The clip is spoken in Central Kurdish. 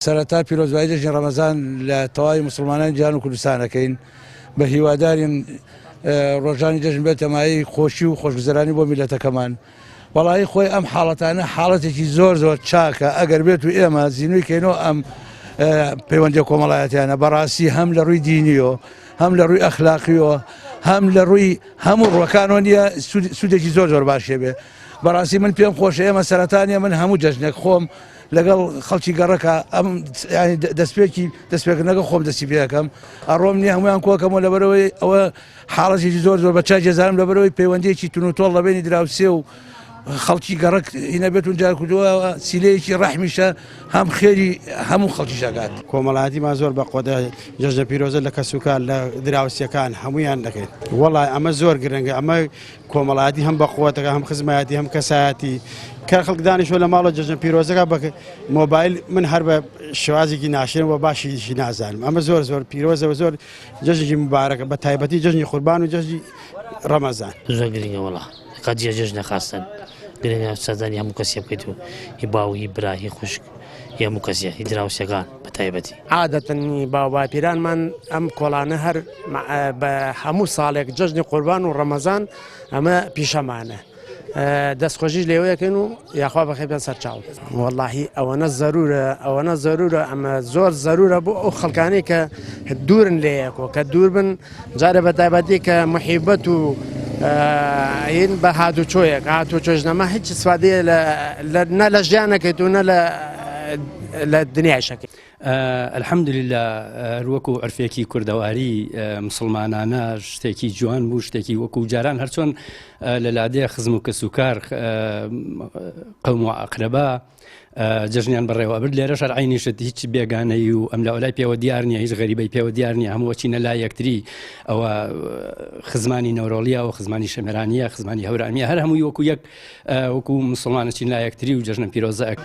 سەرەتا پیرۆزبایی جەژنی ڕەمەزان لە تەواوی مسلمانان گیان و کوردستانەکەین بە هیوادارین ڕۆژانی جەژن بێت تەمایی خۆشی و خۆشگوزەرانی بۆ میلەتەکەمان. وەڵی خۆی ئەم حاڵەتانە حاڵەتێکی زۆر زۆر چاکە ئەگەر بێت و ئێمە زیینوی کەینەوە ئەم پەیوەندی کۆمەڵایەتیانە بەڕاستی هەم لە ڕووی دینیەوە هەم لە ڕووی ئەخلاقیەوە هەم لە ڕووی هەموو ڕوەکانەوە نیە سوودێکی زۆر زۆر باشێ بێ. بەڕاستی من پێم خۆشە ئێمە سەرەتانیە من هەموو جەژنێک خۆم لەگەڵ خەڵکی گەڕەکە ئەم دەستپێکردنەکە خۆم دەستی پێەکەم ئەڕۆم نیە هەمویان کۆکەمەوە لەبەرەوەی ئەوە حاڵەتێکی زۆر زۆر بە چای جێزانم لەبەرەوەی پەیوەندیەکی تونوتۆڵ لە بینی دراوسێ و خەڵکی گەڕک هینە بێتون جار کردووە سیلەیەکی ڕەحمیشە هەم خێری هەموو خەڵکی شاگات. کۆمەڵایەتیمان زۆر بە قۆدە جەژنە پیرۆزە لە کەسوکان لە دراوسەکان هەمویان دەکەیت. وەڵای ئەمە زۆر گرنگە، ئەمە کۆمەڵایەتی هەم بە قووەتەکە هەم خزمایەتی هەم کەسایەتی کار خەڵک دانیشتوە لە ماڵە جەژنە پیرۆزەکە بە مۆبایل من هەر بە شێوازێکی ناشرن و باشیشی نازانم. ئەمە زۆر زۆر پیرۆزەوە زۆر جەژنێکی مبارەکە بە تایبەتی جەژنی قوربان و جەژنی ڕەمەزان. زۆر گرنگە وەڵا قەدیە جەژنە خاستن گرنگە سەردانی هەموو کەسێ بکەیت و هی باو هی برا هی خوشک هی هەموو کەسێ هی دراوسەکان بە تایبەتی. عادەتەن باوباپیرانمان ئەم کۆڵانە هەر بە هەموو ساڵێک جەژنی قوربان و ڕەمەزان ئەمە پیشەمانە دەستخۆشیش لێوەیەکەن و یاخوا بەخێ بێن سەرچاو. وەڵاهی ئەوەنە زەرورە ئەمە زۆر زەرورە بۆ ئەو خەڵکانی کە دوورن لێیەکەوە کە دوور بن جارە بە تایبەتی کە محیبەت و هین بە هاتوچۆیەک هاتوچۆژنەمە هیچ سوادەیە نە لە ژیانەکەیت و نە لە دنیاشەکەی. الحەمدولله وەکو عرفێکی کوردەواری مسلمانانە شتێکی جوان بوو، شتێکی وەکو جاران هەرچۆن لە لادەیە خزم و کەسوکار قەوم و ئەقرەبا جەژنیان بەڕێوە برد لێرە شەرعینیشت هیچ بێگانەی و ئەم لەولای پێوە دیار نییە، هیچ غەریبەی پێوە دیار نییە، هەموو چینە لا یەکتری ئەوە خزمانی نەورۆڵیە و خزمانی شەمێرانیە خزمانی هەورامیە هەر هەمووی وەکو یەک وەکو مسلمانە چین لا یەکتری و جەژنە پیرۆزەک.